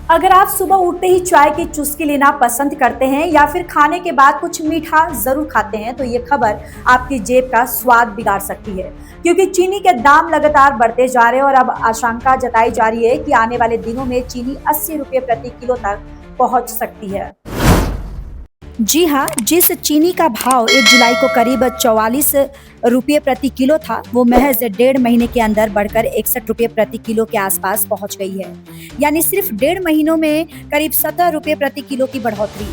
अगर आप सुबह उठते ही चाय की चुस्की लेना पसंद करते हैं या फिर खाने के बाद कुछ मीठा जरूर खाते हैं तो ये खबर आपकी जेब का स्वाद बिगाड़ सकती है, क्योंकि चीनी के दाम लगातार बढ़ते जा रहे हैं और अब आशंका जताई जा रही है कि आने वाले दिनों में चीनी 80 रुपये प्रति किलो तक पहुंच सकती है। जी हाँ, जिस चीनी का भाव 1 जुलाई को करीब 44 रुपये प्रति किलो था, वो महज 1.5 महीने के अंदर बढ़कर 61 रुपये प्रति किलो के आसपास पहुंच गई है। यानी सिर्फ 1.5 महीनों में करीब 17 रुपये प्रति किलो की बढ़ोतरी।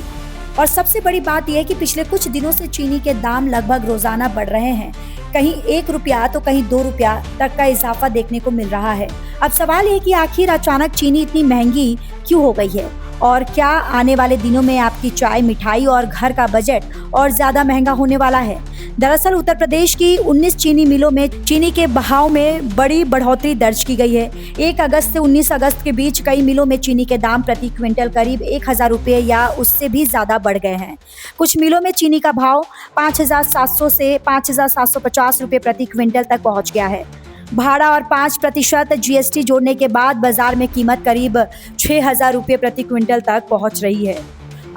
और सबसे बड़ी बात यह है कि पिछले कुछ दिनों से चीनी के दाम लगभग रोजाना बढ़ रहे हैं। कहीं 1 रुपया तो कहीं 2 रुपया तक का इजाफा देखने को मिल रहा है। अब सवाल है कि आखिर अचानक चीनी इतनी महंगी क्यों हो गई है, और क्या आने वाले दिनों में आपकी चाय, मिठाई और घर का बजट और ज्यादा महंगा होने वाला है। दरअसल उत्तर प्रदेश की 19 चीनी मिलों में चीनी के भाव में बड़ी बढ़ोतरी दर्ज की गई है। 1 अगस्त से 19 अगस्त के बीच कई मिलों में चीनी के दाम प्रति क्विंटल करीब 1000 रुपये या उससे भी ज्यादा बढ़ गए हैं। कुछ मिलों में चीनी का भाव 5700 से 5750 रुपये प्रति क्विंटल तक पहुंच गया है। भाड़ा और 5% जीएसटी जोड़ने के बाद बाजार में कीमत करीब 6000 रुपये प्रति क्विंटल तक पहुंच रही है।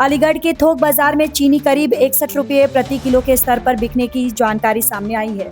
अलीगढ़ के थोक बाजार में चीनी करीब 61 रुपये प्रति किलो के स्तर पर बिकने की जानकारी सामने आई है।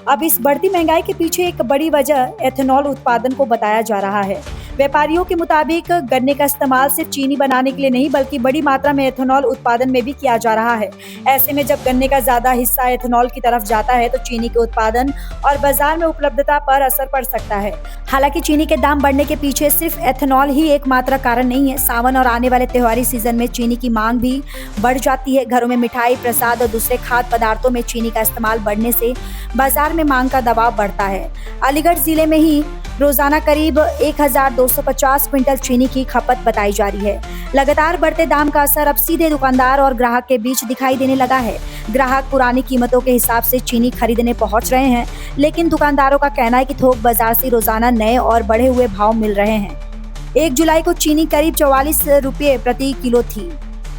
अब इस बढ़ती महंगाई के पीछे एक बड़ी वजह एथेनॉल उत्पादन को बताया जा रहा है। व्यापारियों के मुताबिक गन्ने का इस्तेमाल सिर्फ चीनी बनाने के लिए नहीं बल्कि बड़ी मात्रा में एथेनॉल उत्पादन में भी किया जा रहा है। ऐसे में जब गन्ने का ज्यादा हिस्सा एथेनॉल की तरफ जाता है तो चीनी के उत्पादन और बाजार में उपलब्धता पर असर पड़ सकता है। हालांकि चीनी के दाम बढ़ने के पीछे सिर्फ एथेनॉल ही एकमात्र कारण नहीं है। सावन और आने वाले त्योहारी सीजन में चीनी की मांग भी बढ़ जाती है। घरों में मिठाई, प्रसाद और दूसरे खाद्य पदार्थों में चीनी का इस्तेमाल बढ़ने से बाजार में मांग का दबाव बढ़ता है। अलीगढ़ जिले में ही रोजाना करीब 1250 क्विंटल चीनी की खपत बताई जा रही है। लगातार बढ़ते दाम का असर अब सीधे दुकानदार और ग्राहक के बीच दिखाई देने लगा है। ग्राहक पुरानी कीमतों के हिसाब से चीनी खरीदने पहुंच रहे हैं, लेकिन दुकानदारों का कहना है कि थोक बाजार से रोजाना नए और बढ़े हुए भाव मिल रहे हैं। 1 जुलाई को चीनी करीब 44 रुपये प्रति किलो थी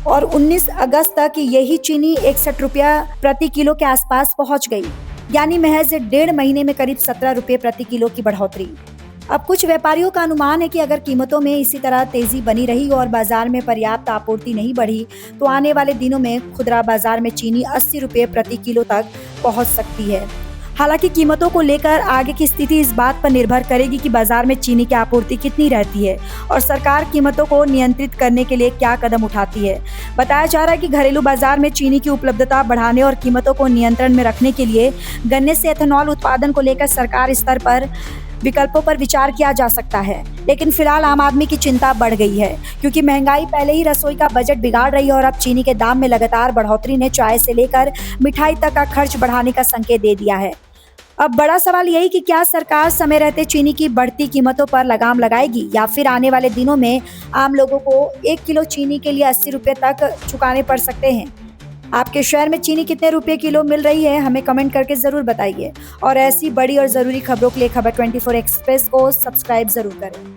और 19 अगस्त तक यही चीनी 61 रुपया प्रति किलो के आसपास पहुंच गई। यानी महज 1.5 महीने में करीब 17 रुपये प्रति किलो की बढ़ोतरी। अब कुछ व्यापारियों का अनुमान है कि अगर कीमतों में इसी तरह तेजी बनी रही और बाजार में पर्याप्त आपूर्ति नहीं बढ़ी तो आने वाले दिनों में खुदरा बाजार में चीनी 80 रुपये प्रति किलो तक पहुंच सकती है। हालांकि कीमतों को लेकर आगे की स्थिति इस बात पर निर्भर करेगी कि बाजार में चीनी की आपूर्ति कितनी रहती है और सरकार कीमतों को नियंत्रित करने के लिए क्या कदम उठाती है। बताया जा रहा है कि घरेलू बाजार में चीनी की उपलब्धता बढ़ाने और कीमतों को नियंत्रण में रखने के लिए गन्ने से एथेनॉल उत्पादन को लेकर सरकार स्तर पर विकल्पों पर विचार किया जा सकता है। लेकिन फिलहाल आम आदमी की चिंता बढ़ गई है, क्योंकि महंगाई पहले ही रसोई का बजट बिगाड़ रही है और अब चीनी के दाम में लगातार बढ़ोतरी ने चाय से लेकर मिठाई तक का खर्च बढ़ाने का संकेत दे दिया है। अब बड़ा सवाल यही कि क्या सरकार समय रहते चीनी की बढ़ती कीमतों पर लगाम लगाएगी या फिर आने वाले दिनों में आम लोगों को 1 किलो चीनी के लिए 80 रुपये तक चुकाने पड़ सकते हैं। आपके शहर में चीनी कितने रुपए किलो मिल रही है, हमें कमेंट करके जरूर बताइए। और ऐसी बड़ी और जरूरी खबरों के लिए खबर 24 एक्सप्रेस को सब्सक्राइब जरूर करें।